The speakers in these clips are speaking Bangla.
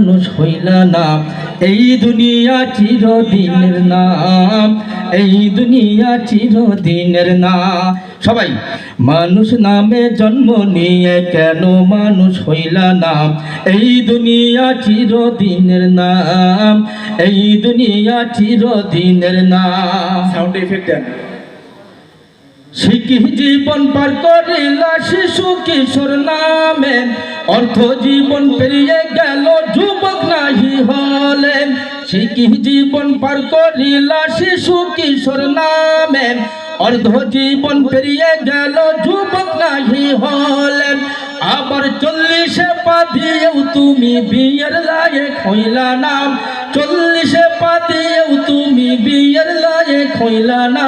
মানুষ হইলা না, এই দুনিয়া চিরদিনের নাম, এই দুনিয়া চিরদিনের না। সবাই মানুষ নামে জন্ম নিয়ে কেন মানুষ হইলা না, এই দুনিয়া চিরদিনের নাম, এই দুনিয়া চিরদিনের নাম। সাউন্ড ইফেক্ট দেন। শিখি জীবন পার করিলা শিশু কিশোর নামে, অর্থ জীবন পেরিয়ে গেল যুবক নাহি হলেন। শিখি জীবন পার করিলা শিশু কিশোর নামে, অর্ধ জীবন পেরিয়ে গেল যুবক নাহি হলেন। আবার 40 পা দিয়েও তুমি বিয়ের লায়ক হইলা না, 40 পা দিয়েও তুমি বিয়ের লায়ক হইলা না।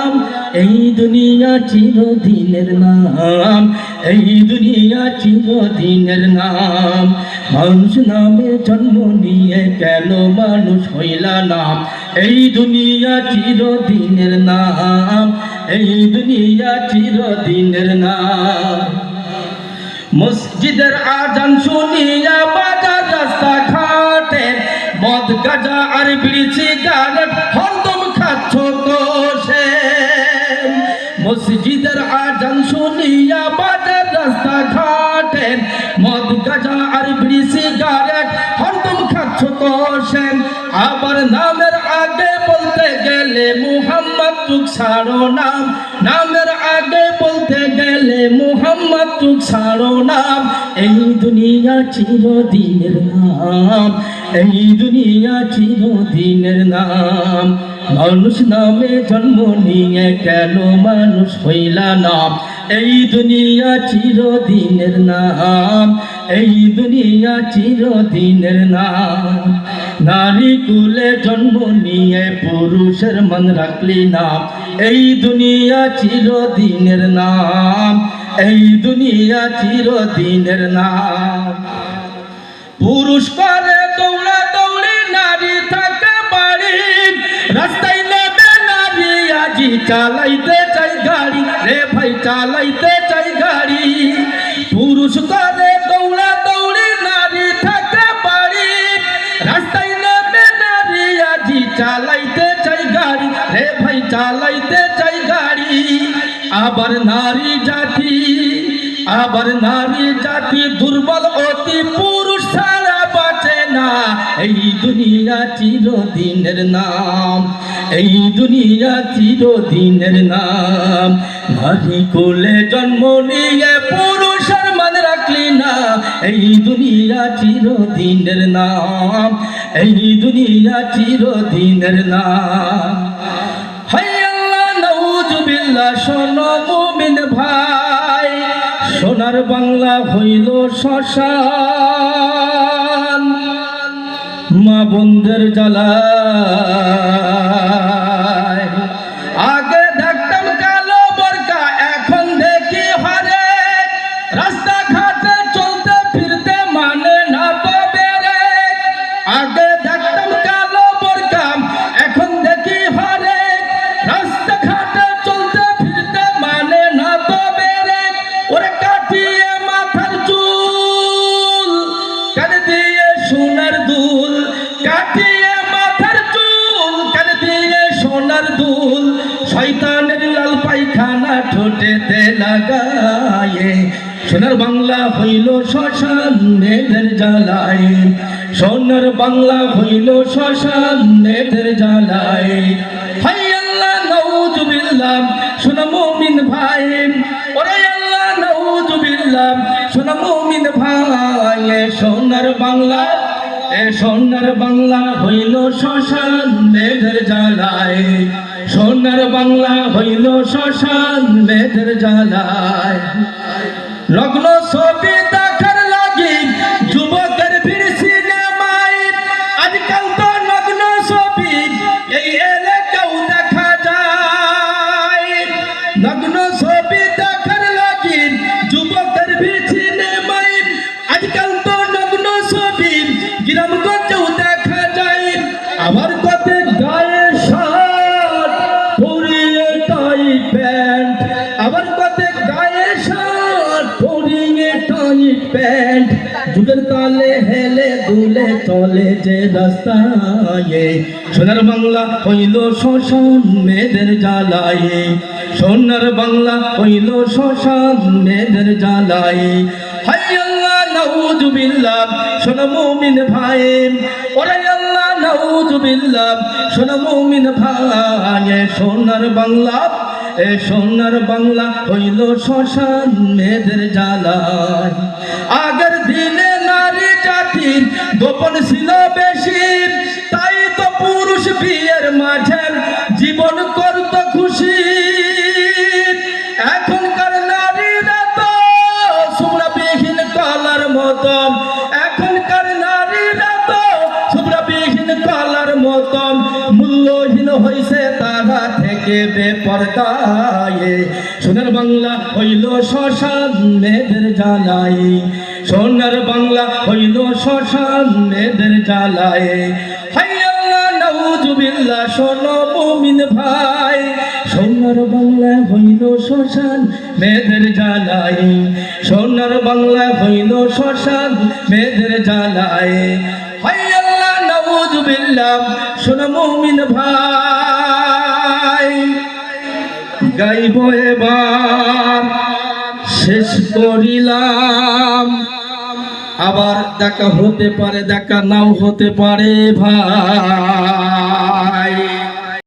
এই দুনিয়া চিরদিনের নাম, এই দুনিয়া চিরদিনের নাম। মানুষ নামে জন্ম নিয়ে কেন মানুষ হইলা না, এই দুনিয়া চিরদিনের নাম, এই দুনিয়া চিরদিনের নাম। মসজিদের আজান শুনিয়া বাজার রাস্তা ঘাটে, মদ গাঁজা আর বিড়ি সিগারেট হরদম খাচ্ছ কষে। মসজিদের আজান শুনিয়া বাজার রাস্তা ঘাটে, মদ গাঁজা আর বিড়ি সিগারেট হরদম খাচ্ছ কষে। আবার নামের আগে বলতে গেলে মুহাম্মদ তুক ছাড়ো নাম, নামের আগে বলতে গেলে মুহাম্মদ তুক ছাড়ো নাম। এই দুনিয়া চিরদিনের নাম, এই দুনিয়া চিরদিনের নাম। মানুষ নামে জন্ম নিয়ে কেন মানুষ হইলা না, এই দুনিয়া চিরদিনের নাম, এই দুনিয়া চিরদিনের নাম। নারী কুলে জন্ম নিয়ে পুরুষের মন রাখলি না, এই দুনিয়া চিরদিনের নাম, এই দুনিয়া চিরদিনের নাম। পুরুষ করে দৌড়া দৌড়ি, নারী থাকে বাড়ি, রাস্তায় নেবে নারী আজি চালাইতে চাই গাড়ি, রে ভাই চালাইতে চাই গাড়ি। পুরুষ করে দৌড়া দৌড়ি, নারী থাকে বাড়ি, রাস্তায় নেবে নারী আজি চালাইতে চাই গাড়ি, রে ভাই চালাইতে চাই গাড়ি। আবার নারী জাতি, আবার নারী জাতি দুর্বল অতি, পুরুষ ছাড়া বাঁচে না, এই দুনিয়া চিরদিনের নাম, এই দুনিয়া চিরদিনের নাম। নারী কোলে জন্ম নিয়ে পুরুষের মান রাখলি না, এই দুনিয়া চিরদিনের নাম, এই দুনিয়া চিরদিনের নাম। হায় আল্লাহ নাউজুবিল্লাহ। শোনো মুমিন ভাই, সোনার বাংলা হইল শ্মশান, মা বোনদের জ্বালায়। আগে দেখতাম কালো বোরকা, এখন দেখি হরে, রাস্তাঘাটে চলতে ফিরতে মানে না তো বেরে। আগে দেখতাম কালো বোরকা, এখন দেখি হরে, রাস্তাঘাটে চলতে ফিরতে মানে না তো বেরে। ওরে কাটিয়ে মাথার চুল, কান দিয়ে সোনার দুল, কাটিয়ে মাথার চুল, কান দিয়ে সোনার দুল। শয়তানের লাল পায়খানা ঠোঁটেতে লাগায়ে, সোনার বাংলা হইল শ্মশান মেয়েদের জ্বালায়, সোনার বাংলা হইল শ্মশান মেয়েদের জ্বালায়। হায় আল্লাহ নাউজুবিল্লাহ। শোনো মুমিন ভাই, ওরে আল্লাহ নাউজুবিল্লাহ। শোনো মুমিন ভাই, সোনার বাংলা, এ সোনার বাংলা হইল শ্মশান মেয়েদের জ্বালায়, সোনার বাংলা হইল শ্মশান মেয়েদের জ্বালায়। লগ্ন ছবি দেখার লাগি যুবকের ভিড় সিনেমায়, আজকাল তো নগ্ন ছবি এই এলাকাও দেখা যায়। নগ্ন ছবি দেখার লাগি যুবকের ভিড় সিনেমায়, আজকাল তো নগ্ন ছবি গ্রামগঞ্জেও দেখা যায়। আমার কত গায়ে শার্ট পরিয়ে টাই প্যান্ট, আমার কত গায়ে শার্ট পরিয়ে টাই প্যান্ট। যুগের তালে হেলে দৌলে চলে যে রাস্তায় সোনার বাংলা হইল শ্মশান মেয়েদের জ্বালায় সোনার বাংলা হইল শ্মশান মেয়েদের জ্বালায় হায় আল্লাহ নাউজুবিল্লাহ শোনো মুমিন ভাই ওরে আল্লাহ নাউজুবিল্লাহ শোনো মুমিন ভাই সোনার বাংলা সোনার বাংলা হইল শ্মশান মেয়েদের জ্বালায় আগের দিনে নারী জাতির গোপন ছিল বেশি তাই তো পুরুষ বিয়ের মাঝে জীবন করত খুশি এখনকার নারীরা তো শুভ্রবিহীন কলার মতো এখনকার নারীরা তো শুভ্রবিহীন কলার মতো মূল্যহীন হইছে তারা থেকে বেপরদায় সোনার বাংলা হইল শ্মশান মেয়েদের জ্বালায় সোনার বাংলা হইল শ্মশান মেয়েদের জ্বালায় হায় আল্লাহ নাউজুবিল্লাহ শোনো মুমিন ভাই সোনার বাংলা হইল শ্মশান মেয়েদের জ্বালায় সোনার বাংলা হইল শ্মশান মেয়েদের জ্বালায় হায় আল্লাহ নাউজুবিল্লাহ শোনো মুমিন ভাই গাইব এবার শেষ করিলাম আবার দেখা হতে পারে দেখা নাও হতে পারে ভাই।